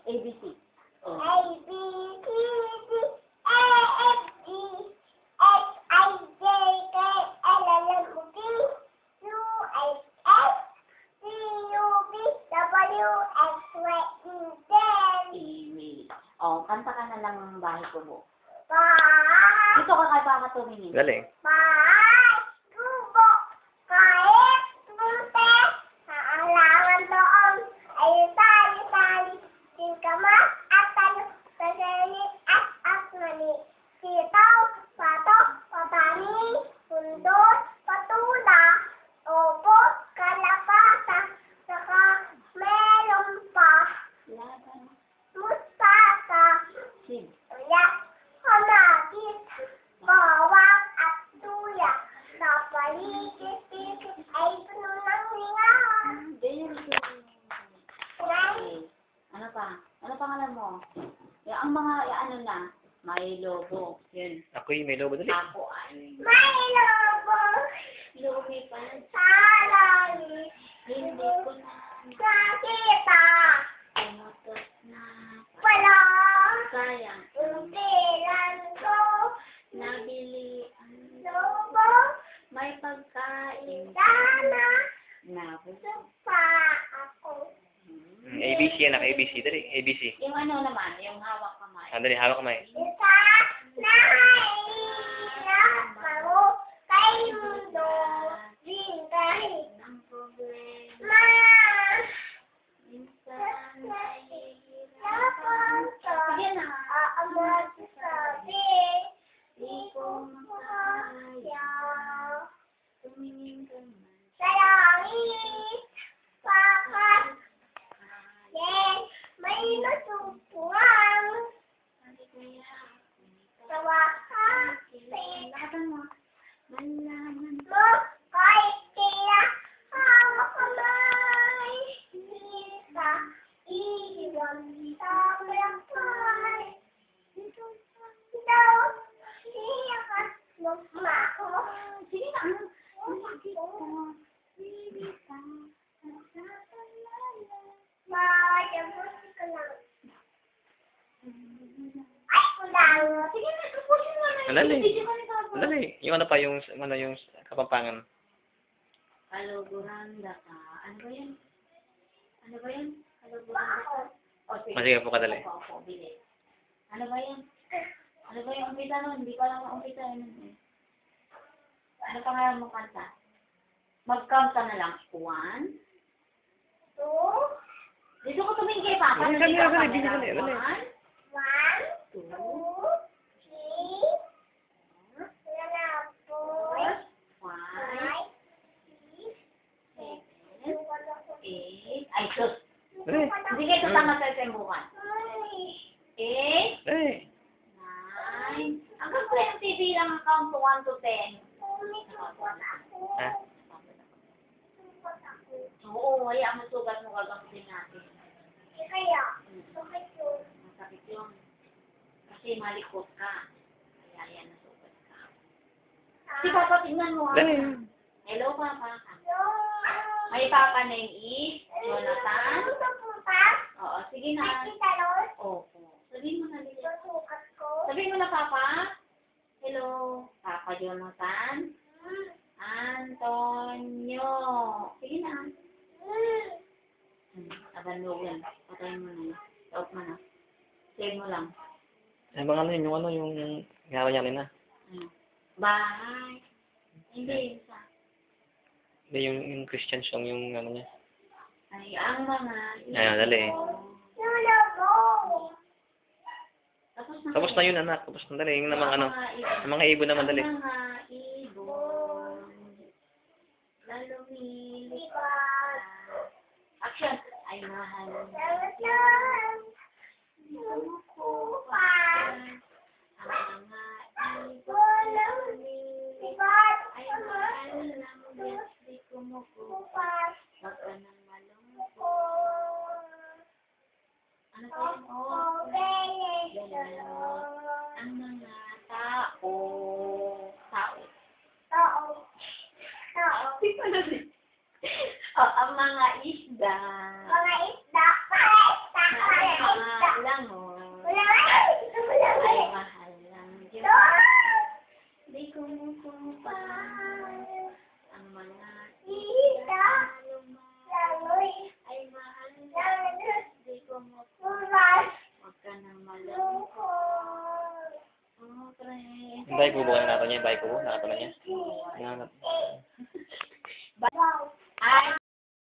ABC. Oh. A, B, C, D, E, F, G, H, I, J, K, L, M, N, O, P, Q, R, S, T, U, V, W, X, Y, Z. Email. Oh, kanta ka na ng bahay ko mo. Bahay, Dito ka kay Papa tumingin. Galing. bahay, kubo, kahit munti, naalaman doon, ay tali-tali, singkamas at talo, sasalit at asmani, sitaw, patok, patani, sundot, patula, opo, kalapata, saka melon pa, Laban. mustasa, Sig. uya, hamagis, bawang at tuya, sa paligid-ligid ay puno ng lingawan. Very good. Okay. Ano pa? Ano pangalan mo? Ang mga, ano na, may lobo. Yun. Ako'y may lobo dali. Ako ay May lobo lobo pa yan. sa langit, Hindi ko na nakita, pumutot na wala, sayang. umpilan ko, Nabili ang lobo, may pagkain sana, na pa ako. ABC anak, ABC. Dali, ABC. Yung ano naman, yung hawak kamay. Dali, hawak kamay. Isa na hirap ako kay mundo, din kahit Ang problema, ma. minsan Lapan ka, sige na. aamag sabi, Di ko makaya. Tumingin ka man. sa langit, pakat, yes, may nasupuan, Sabi ko yan. sa wakas, Laban mo. Malaman mo, kahit kaya, hawak kamay, isa, iiwan sa malakay, daw, iyakan mo, mako, sige na. Bakit ko? Hindi ka. Majabos ka lang. Ay, kulang. Sige na, tapusin mo na. Dali. Video ka nito. Dali. Yung ano pa, yung Kapampangan. Kaluguranda ka. Ano ba yan? Ano ba yan? Ba Kaluguranda ako? ka? O, sige. Sige po, kadali. Opo, bilis. Ano ba yan? Ano ba yung umpisa nun? Hindi ko alam ang umpisa yun. Ano pangalan mo kanta? Mag-count ka na lang. 1. Two, Dito ko tumingin kay Papa. Dali, Dali, dali, Papa. dali, dali, dali. 1, one, 2, two, three, four, 5, five, six, 7, 8. Ay, sus. Dali. Hindi kayo tama sa sembukan. 8, Dali. 9. Hanggang 20 lang ang count to 1 to 10. Ha? Oo, hayaan mo sugat mo gagamitin natin. Kaya, bakit yun? Masakit yun. Kasi malikot ka. Kaya yan nasugat ka. Si Papa, tingnan mo ha. Dali. Hello, Papa. Yung... May Papa name is Jonathan. Yung pupunta, Oo, sige na. may kitalon, Opo. Sabihin mo na dito. yung sukat ko. Sabihin mo na, Papa. Hello, Papa Jonathan. Hmm. Antonio. Sige na. Hmm. Abandog yan. Patayin mo na yun. Stop mo na. Save mo lang. Ay, mga ano yun, yung ano, yung nangyari na. Ano? Bahay. Hindi, isa. Hindi, yung Christian song, yung ano niya. Ay, ang mga... Ayan, dali. Yung logo. Tapos na yun, anak. Tapos na, dali. Yung namang ano, yung mga ibon naman, dali. Ang mga ibon. Lalumili. Diba? Action. Ay, mahal. Salamat lang. Lumukupan. Ang mga ibon. Walang sibat. Ay, mahal lang. Yes, di kumukupa. Kupas. Wag ka nang malungkot. Ko. Ano pa yun? Oh, Oh, ang mga tao. Tao. Tao. Tao. Oh, ang mga isda. Mga isda. Mga isda. Mga Bahay kubo kayo nakataon niya, bahay kubo, nakataon niya. Nangat.